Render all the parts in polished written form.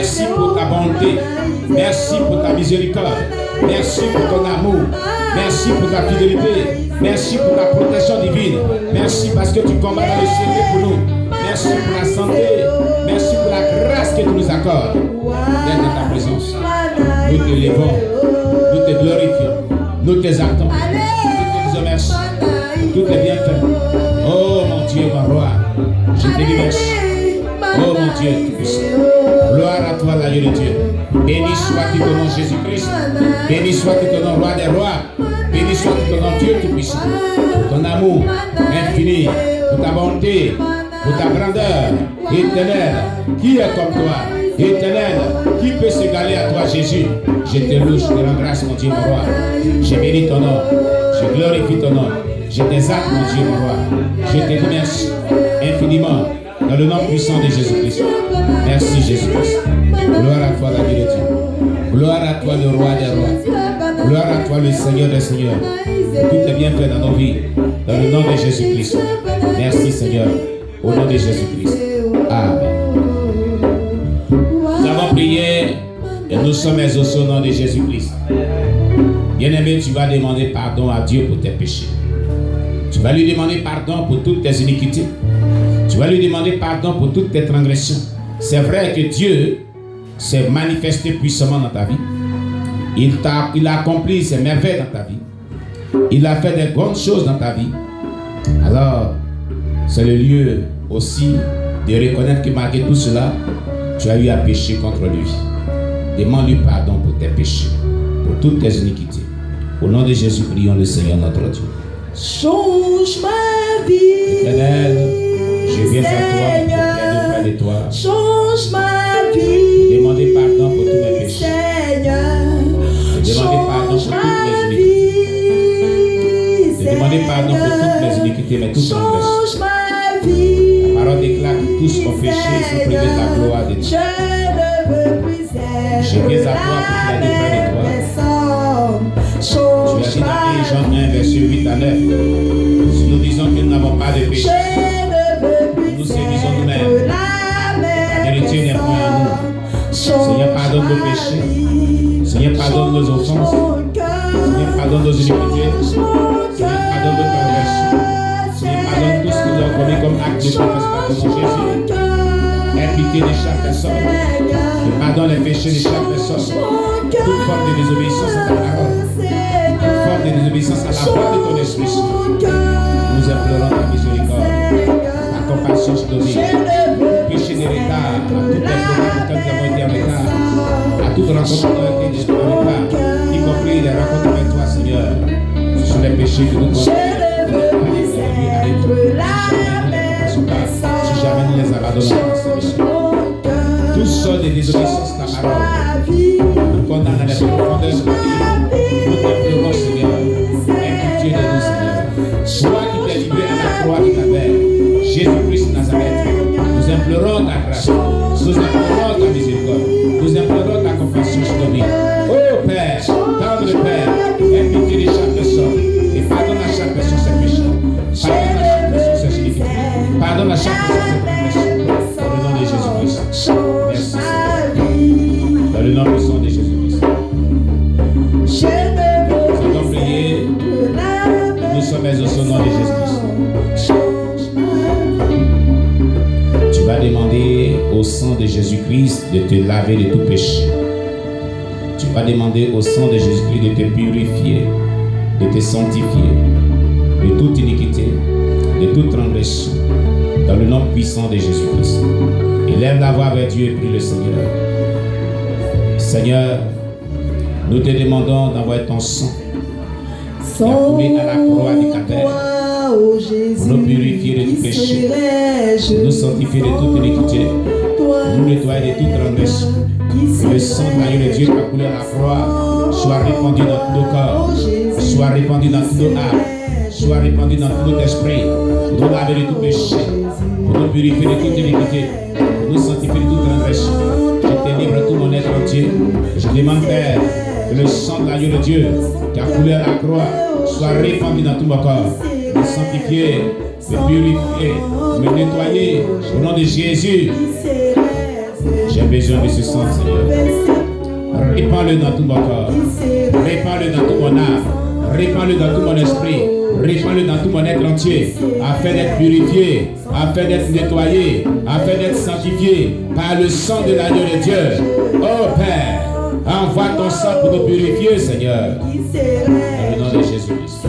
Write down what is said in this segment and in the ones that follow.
Merci pour ta bonté. Merci pour ta miséricorde. Merci pour ton amour. Merci pour ta fidélité. Merci pour ta protection divine. Merci parce que tu combats dans le secret pour nous. Merci pour la santé. Merci pour la grâce que tu nous accordes. D'être dans ta présence. Nous t'élevons. Nous te glorifions. Nous t'exaltons. Nous te disons merci. Tout est bien fait. Oh mon Dieu, mon roi. Je te dis merci. Oh mon Dieu, tout-puissant. Gloire à toi, l'agneau de Dieu. Béni soit-il ton nom, Jésus-Christ. Béni soit-il ton nom, roi des rois. Béni soit-il ton nom, Dieu tout-puissant. Ton amour infini, pour ta bonté, pour ta grandeur éternelle. Qui est comme toi? Éternel, qui peut s'égaler à toi, Jésus? Je te loue, je te rends grâce, mon Dieu, mon roi. Je bénis ton nom. Je glorifie ton nom. Je t'exalte, mon Dieu, mon roi. Je te remercie infiniment dans le nom puissant de Jésus-Christ. Merci, Jésus-Christ. Gloire à toi, l'ami de Dieu. Gloire à toi, le roi des rois. Gloire à toi, le Seigneur des seigneurs. Tout est bien fait dans nos vies. Dans le nom de Jésus-Christ. Merci, Seigneur. Au nom de Jésus-Christ. Amen. Nous avons prié et nous sommes exaucés au nom de Jésus-Christ. Bien-aimé, tu vas demander pardon à Dieu pour tes péchés. Tu vas lui demander pardon pour toutes tes iniquités. Tu vas lui demander pardon pour toutes tes transgressions. C'est vrai que Dieu s'est manifesté puissamment dans ta vie. Il a accompli ses merveilles dans ta vie. Il a fait des grandes choses dans ta vie. Alors, c'est le lieu aussi de reconnaître que malgré tout cela, tu as eu à pécher contre lui. Demande-lui pardon pour tes péchés, pour toutes tes iniquités. Au nom de Jésus, prions le Seigneur notre Dieu. Change ma vie. Éternel, je viens à toi pour te auprès de toi. Change ma vie. Demandez pardon pour tous mes péchés. Seigneur. Demandez pardon pour toutes mes iniquités. Demandez pardon pour toutes mes iniquités, mais toutes transgressions. La parole déclare que tous ont péché et sont privés de la gloire de Dieu. Je viens à toi pour plaider près de toi. Tu as dit dans 1 Jean 1, verset 8 à 9. Si nous disons que nous n'avons pas de péché, nous séduisons nous-mêmes. La vérité n'est point à nous. Seigneur, pardonne nos péchés. Seigneur, pardonne nos offenses. Seigneur, pardonne nos iniquités. Seigneur, pardonne nos transgressions. Seigneur, pardonne tout ce que nous avons commis comme acte de confession de Jésus. Aie pitié de chaque personne. Et pardonne les péchés de chaque personne. Toute forme de désobéissance à ta parole. Toute forme de désobéissance à la voix de ton esprit. Nous implorons ta miséricorde, ta compassion sur nos vies. Péché de retard, à toutes les programmes auxquels nous avons été en retard, à toute rencontre qui a été en retard, y compris les rencontres avec toi, Seigneur. Ce sont les péchés que nous commettons. Si jamais nous les abandonnons, Seigneur. Toutes sortes de désobéissances à ta parole nous condamnent à la profondeur de la vie. Nous t'implorons, Seigneur, aie pitié de nous, Seigneur. Toi qui t'es livré à la croix de ta mère, Jésus-Christ de Nazareth, nous implorons ta grâce, nous implorons ta miséricorde, nous implorons ta compassion sur nos vies. Oh Père, tendre Père, aie pitié de chaque personne et pardonne à chaque personne ses péchés. Pardonne à chaque personne ses iniquités. Pardonne à chaque personne ses transgressions. Dans le nom de Jésus-Christ. Merci Seigneur. Dans le nom puissant de Jésus-Christ. Nous avons prié. Nous sommes exaucés au nom de Jésus-Christ. Tu vas demander au sang de Jésus-Christ de te laver de tout péché. Tu vas demander au sang de Jésus-Christ de te purifier, de te sanctifier de toute iniquité, de toute transgression, dans le nom puissant de Jésus-Christ. Élève la voix vers Dieu et prie le Seigneur. Seigneur, nous te demandons d'envoyer ton sang qui a coulé à la croix du Calvaire pour nous purifier de tout péché, pour nous sanctifier de toute iniquité, pour nous nettoyer de toute transgression. Que le sang de l'agneau de Dieu qui a coulé à la croix soit répandu dans tous nos corps, soit répandu dans tous nos âmes, soit répandu dans tout notre esprit, pour nous laver de tout péché, pour nous purifier de toute iniquité, pour nous sanctifier de toute transgression. Je te livre tout mon être entier. Je demande, Père, que le sang de l'agneau de Dieu qui a coulé à la croix soit répandu dans tout mon corps, me sanctifier, me purifier, me nettoyer au nom de Jésus. J'ai besoin de ce sang, Seigneur. Répands-le dans tout mon corps. Répands-le dans tout mon âme. Répands-le dans tout mon esprit. Répands-le dans tout mon être entier. Afin d'être purifié. Afin d'être nettoyé. Afin d'être sanctifié par le sang de l'agneau de Dieu. Oh Père, envoie ton sang pour nous purifier, Seigneur. Dans le nom de Jésus-Christ.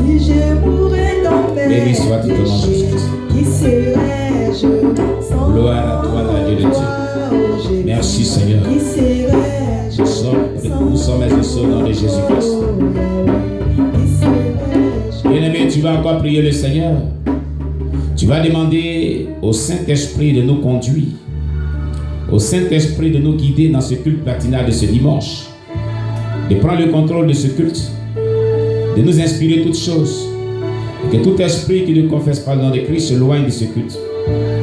Béni soit-il ton nom, Jésus-Christ. Gloire à toi, l'agneau de Dieu. Merci, Seigneur. Nous sommes exaucés au nom de Jésus-Christ. Bien-aimé, tu vas encore prier le Seigneur. Tu vas demander au Saint-Esprit de nous conduire, au Saint-Esprit de nous guider dans ce culte matinal de ce dimanche, de prendre le contrôle de ce culte, de nous inspirer toutes choses, et que tout esprit qui ne confesse pas le nom de Christ se loigne de ce culte,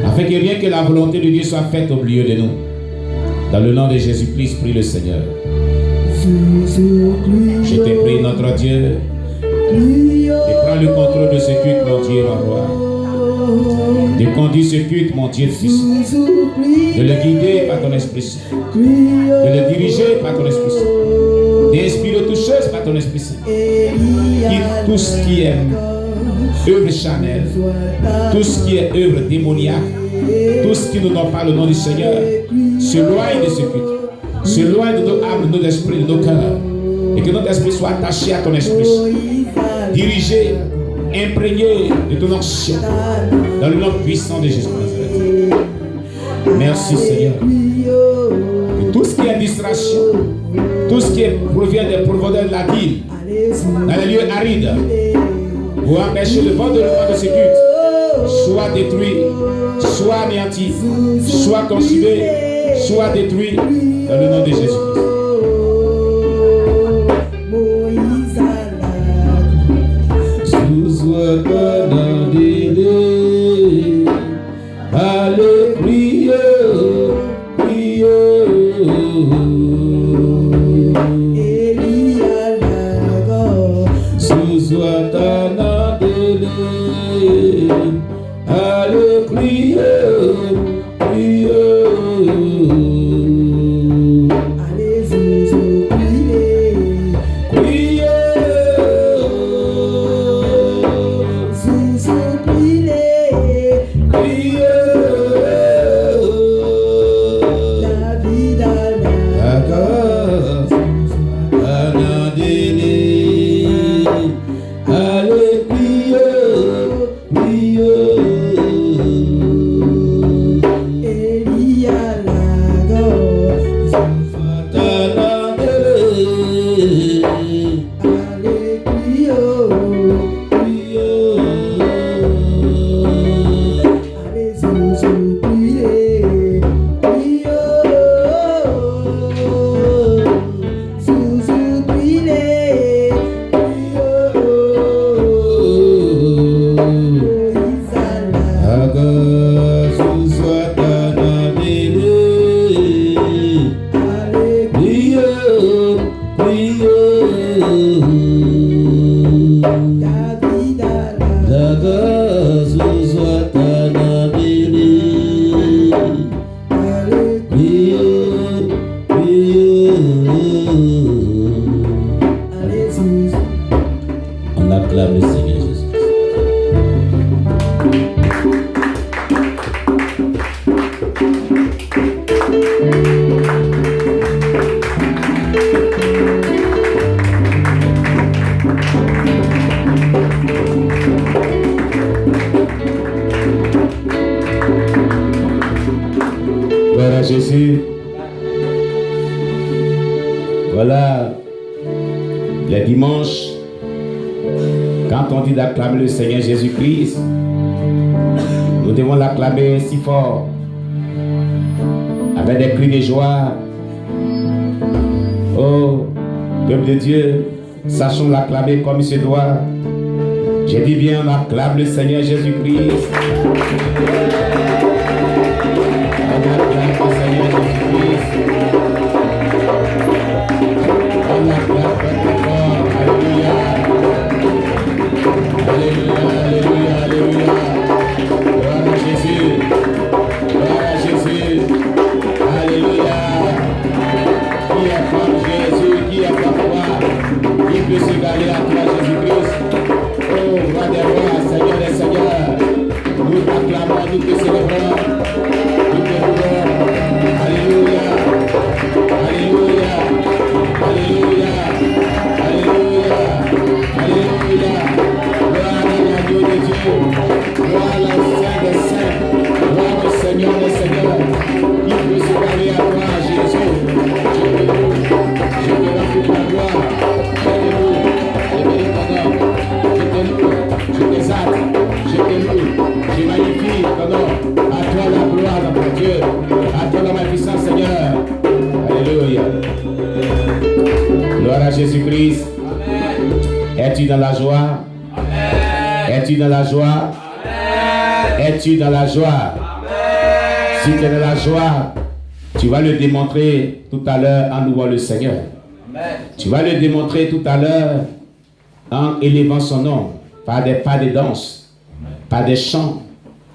afin que rien que la volonté de Dieu soit faite au milieu de nous. Dans le nom de Jésus-Christ, prie le Seigneur. Je te prie, notre Dieu, de prendre le contrôle de ce culte, mon Dieu, mon roi. De conduire ce culte, mon Dieu, Fils. De le guider par ton Esprit Saint. De le diriger par ton Esprit Saint. D'inspirer toutes choses par ton Esprit Saint. Quitte tout ce qui est œuvre charnelle, tout ce qui est œuvre démoniaque, tout ce qui ne donne pas le nom du Seigneur, s'éloigne de ce culte. S'éloigne de nos âmes, de nos esprits, de nos cœurs. Et que notre esprit soit attaché à ton esprit. Dirigé, imprégné de ton onction. Dans le nom puissant de Jésus-Christ. Merci Seigneur. Que tout ce qui est distraction, tout ce qui provient des profondeurs de la ville, dans les lieux arides, pour empêcher le bon déroulement de ce culte, soit détruit, soit anéanti, soit consumé, soit détruit, dans le nom de Jésus-Christ. Allez, priez, priez. Sous-Ouatana délé. Allez, priez, priez. Allez, Zouzou, priez. Priez. Zouzou, priez. Priez. On acclame le Seigneur Jésus. Gloire à Jésus. Voilà, les dimanches, quand on dit d'acclamer le Seigneur Jésus-Christ, nous devons l'acclamer si fort, avec des cris de joie. Oh, peuple de Dieu, sachons l'acclamer comme il se doit. J'ai dit bien, on acclame le Seigneur Jésus-Christ. On acclame le Seigneur Jésus-Christ. On acclame très fort. Alléluia. Alléluia, alléluia, alléluia. Gloire à Jésus. Gloire à Jésus. Alléluia. peut s'égaler à toi, Jésus-Christ. Oh, roi des rois, Seigneur des seigneurs. Nous t'acclamons, nous te célébrons. Nous te louons. Alléluia. Alléluia. Alléluia. Alléluia. Alléluia. Gloire à l'agneau de Dieu. Gloire au Saint des saints. Gloire au Seigneur des seigneurs. Il peut s'égaler à toi, Jésus. Je te rends toute la gloire. Je te loue. Je bénis ton nom. Je te loue. Je t'exalte. Je te loue. Je magnifie ton nom. À toi la gloire, notre Dieu. À toi la magnificence, Seigneur. Alléluia. Gloire à Jésus-Christ. Es-tu dans la joie? Es-tu dans la joie? Es-tu dans la joie? Si tu es dans la joie, tu vas le démontrer tout à l'heure en louant le Seigneur. Tu vas le démontrer tout à l'heure en élevant son nom, par des pas de danse, par des chants,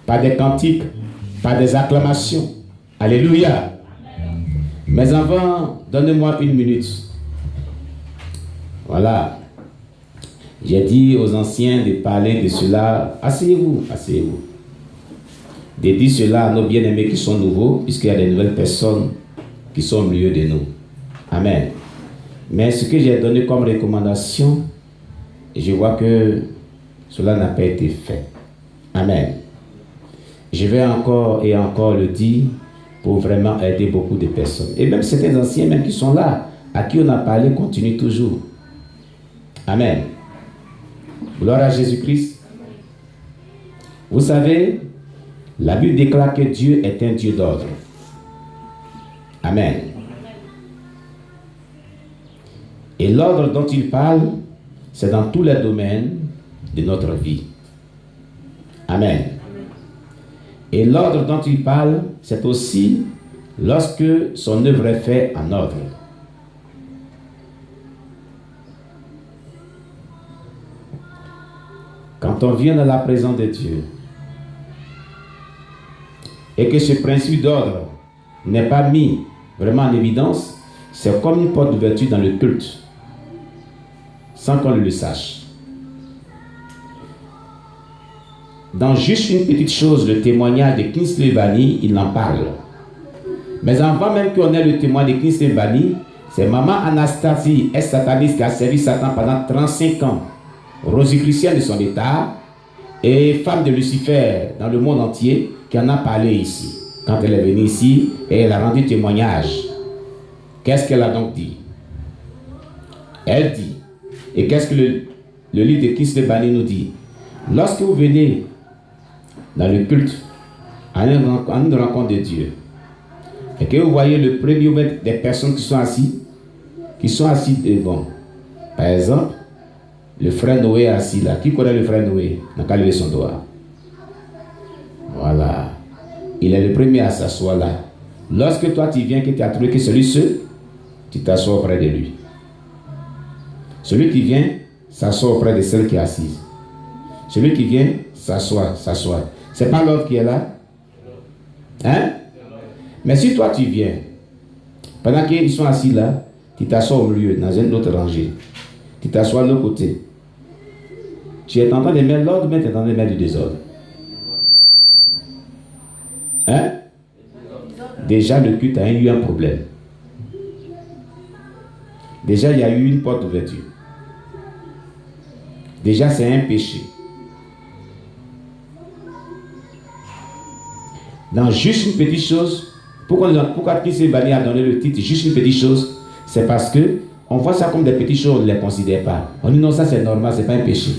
par des cantiques, par des acclamations. Alléluia. Mais avant, donne-moi une minute. Voilà. J'ai dit aux anciens de parler de cela. Asseyez-vous, asseyez-vous. De dire cela à nos bien-aimés qui sont nouveaux, puisqu'il y a des nouvelles personnes qui sont au milieu de nous. Amen. Mais ce que j'ai donné comme recommandation, je vois que cela n'a pas été fait. Amen. Je vais encore et encore le dire pour vraiment aider beaucoup de personnes. Et même certains anciens même qui sont là, à qui on a parlé, continuent toujours. Amen. Gloire à Jésus-Christ. Vous savez, la Bible déclare que Dieu est un Dieu d'ordre. Amen. Et l'ordre dont il parle, c'est dans tous les domaines de notre vie. Amen. Et l'ordre dont il parle, c'est aussi lorsque son œuvre est faite en ordre. Quand on vient dans la présence de Dieu et que ce principe d'ordre n'est pas mis vraiment en évidence, c'est comme une porte d'ouverture dans le culte, sans qu'on le sache. Dans juste une petite chose, le témoignage de Kingsley Bani, il en parle. Mais avant même qu'on ait le témoignage de Kingsley Bani, c'est maman Anastasie, ex-sataniste qui a servi Satan pendant 35 ans, rosicrucienne de son état, et femme de Lucifer dans le monde entier, qui en a parlé ici. Quand elle est venue ici, et elle a rendu témoignage. Qu'est-ce qu'elle a donc dit? Elle dit, et qu'est-ce que le livre de Kingsley Bani nous dit? Lorsque vous venez dans le culte, à une rencontre de Dieu, et que vous voyez le premier des personnes qui sont assises devant, par exemple, le frère Noé est assis là. Qui connaît le frère Noé? N'a qu'à lever son doigt. Voilà. Il est le premier à s'asseoir là. Lorsque toi tu viens, que tu as trouvé que celui seul, tu t'assois auprès de lui. Celui qui vient s'assoit auprès de celle qui est assise. Celui qui vient s'assoit. C'est pas l'autre qui est là? Hein? Mais si toi tu viens, pendant qu'ils sont assis là, tu t'assois au milieu, dans une autre rangée. Tu t'assois de l'autre côté. Tu es en train de mettre l'ordre, mais tu es en train de mettre du désordre. Hein? Déjà, le culte a eu un problème. Déjà, il y a eu une porte d'ouverture. Déjà, c'est un péché. Dans juste une petite chose, pourquoi Kingsley Bani a donné le titre juste une petite chose, c'est parce que on voit ça comme des petites choses, on ne les considère pas. On dit non, ça c'est normal, c'est pas un péché.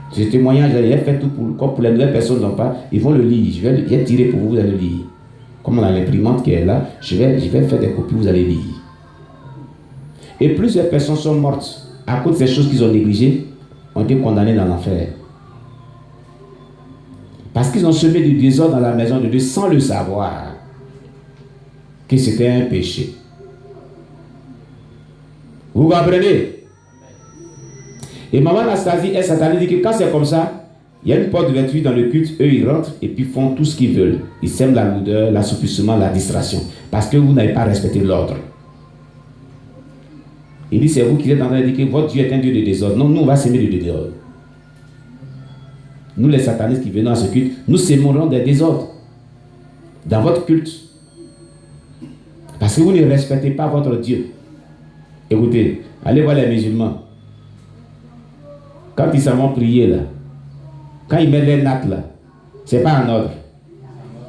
Ce témoignage, il est fait tout comme pour les nouvelles personnes n'ont pas, ils vont le lire. Je vais tirer pour vous, vous allez le lire. Comme on a l'imprimante qui est là, je vais faire des copies, vous allez lire. Et plusieurs personnes sont mortes à cause de ces choses qu'ils ont négligées, ont été condamnées dans l'enfer. Parce qu'ils ont semé du désordre dans la maison de Dieu sans le savoir que c'était un péché. Vous comprenez? Et maman Anastasie et Satan dit que quand c'est comme ça, il y a une porte d'ouverture dans le culte, eux ils rentrent et puis font tout ce qu'ils veulent. Ils sèment la lourdeur, l'assoupissement, la distraction. Parce que vous n'avez pas respecté l'ordre. Il dit, c'est vous qui êtes en train de dire que votre Dieu est un Dieu de désordre. Non, nous, on va s'aimer de désordre. Nous, les satanistes qui venons à ce culte, nous sèmerons des désordres dans votre culte. Parce que vous ne respectez pas votre Dieu. Écoutez, allez voir les musulmans. Quand ils s'en vont prier là, quand ils mettent les nattes là, c'est pas en ordre.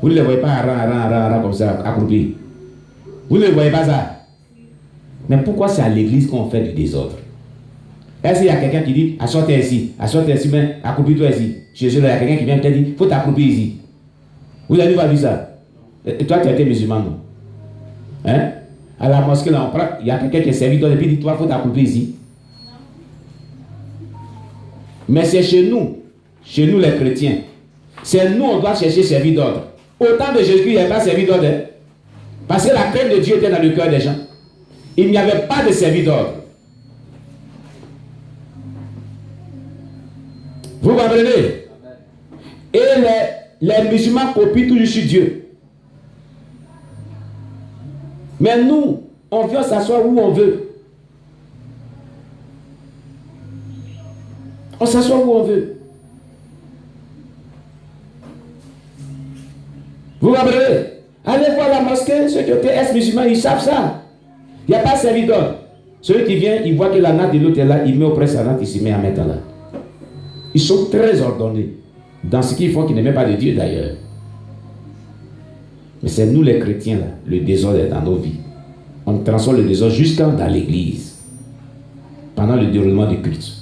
Vous ne les voyez pas rang comme ça, accroupis. Vous ne les voyez pas ça. Mais pourquoi c'est à l'église qu'on fait du désordre? Est-ce qu'il y a quelqu'un qui dit, assois-toi ici, mais accroupis-toi ici. Il y a quelqu'un qui vient te dire, il faut t'accroupir ici. Vous avez pas vu ça? Et toi, tu as été musulman, non? Hein? À la mosquée, là, il y a quelqu'un qui est serviteur et puis il dit, toi, il faut t'accroupir ici. Mais c'est chez nous les chrétiens. C'est nous, on doit chercher servir d'ordre. Au temps de Jésus, il n'y avait pas servi d'ordre. Hein? Parce que la crainte de Dieu était dans le cœur des gens. Il n'y avait pas de servir d'ordre. Vous comprenez? Et les musulmans copient toujours sur Dieu. Mais nous, on vient s'asseoir où on veut. On s'assoit où on veut. Vous comprenez? Allez voir la mosquée, ceux qui étaient ex-musulmans, ils savent ça. Il n'y a pas de service d'ordre. Celui qui vient, il voit que la natte de l'autre est là, il met auprès de sa natte, il se met à mettre là. Ils sont très ordonnés dans ce qu'ils font, qu'ils n'aiment pas de Dieu d'ailleurs. Mais c'est nous les chrétiens là, le désordre est dans nos vies. On transforme le désordre jusqu'à dans l'église, pendant le déroulement du culte,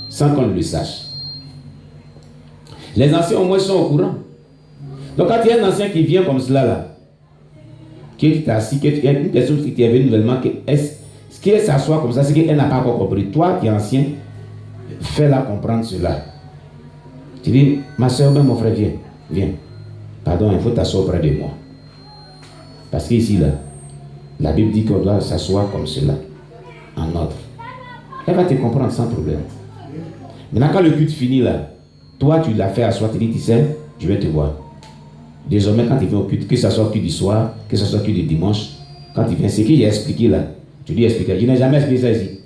sans qu'on le sache. Les anciens au moins sont au courant. Donc quand il y a un ancien qui vient comme cela là, qui est assis, qui est une personne qui est venue nouvellement, ce qui est s'asseoir comme ça, c'est qu'elle n'a pas encore compris. Toi qui es ancien, fais-la comprendre cela. Tu dis, ma soeur, ben mon frère, viens. Pardon, il faut t'asseoir près de moi. Parce qu'ici, là, la Bible dit qu'on doit s'asseoir comme cela, en ordre. Elle va te comprendre sans problème. Maintenant, quand le culte finit, là, toi, tu l'as fait asseoir, tu dis, tu sais, je vais te voir. Désormais, quand il vient au culte, que ce soit culte du soir, que ce soit culte du dimanche, quand il vient, c'est qu'il a expliqué là. Tu lui expliques, je n'ai jamais expliqué ça ici.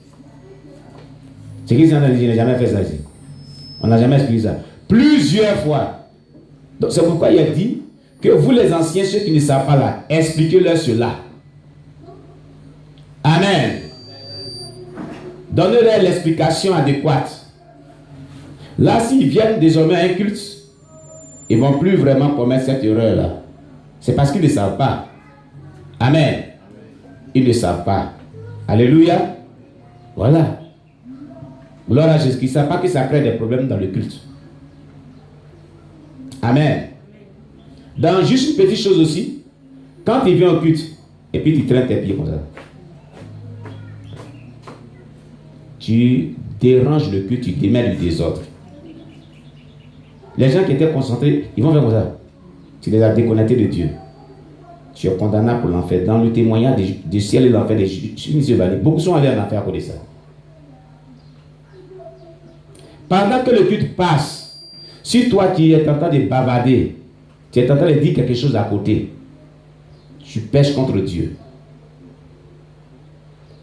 C'est qu'il dit, je n'ai jamais fait ça ici. On n'a jamais expliqué ça. Plusieurs fois. Donc c'est pourquoi il a dit que vous les anciens, ceux qui ne savent pas là, expliquez-leur cela. Amen. Donnez-leur l'explication adéquate. Là, s'ils viennent désormais à un culte, ils ne vont plus vraiment commettre cette erreur-là. C'est parce qu'ils ne savent pas. Amen. Ils ne savent pas. Alléluia. Voilà. Gloire à Jésus. Ils ne savent pas que ça crée des problèmes dans le culte. Amen. Dans juste une petite chose aussi, quand il vient au culte, et puis tu traînes tes pieds comme ça, tu déranges le culte, tu démêles le désordre. Les gens qui étaient concentrés, ils vont faire comme ça. Tu les as déconnectés de Dieu. Tu es condamnable pour l'enfer. Dans le témoignage du ciel et l'enfer, beaucoup sont allés en enfer à cause de ça. Pendant que le culte passe, si toi tu es en train de bavarder, tu es en train de dire quelque chose à côté, tu pèches contre Dieu.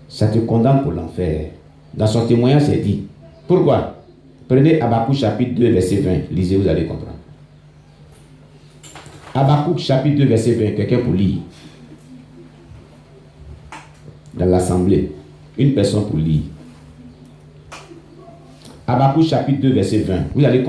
Ça te condamne pour l'enfer. Dans son témoignage, c'est dit. Pourquoi? Prenez Habakkuk chapitre 2, verset 20. Lisez, vous allez comprendre. Habakkuk chapitre 2, verset 20. Quelqu'un pour lire. Dans l'assemblée. Une personne pour lire. Habakkuk chapitre 2, verset 20. Vous allez comprendre.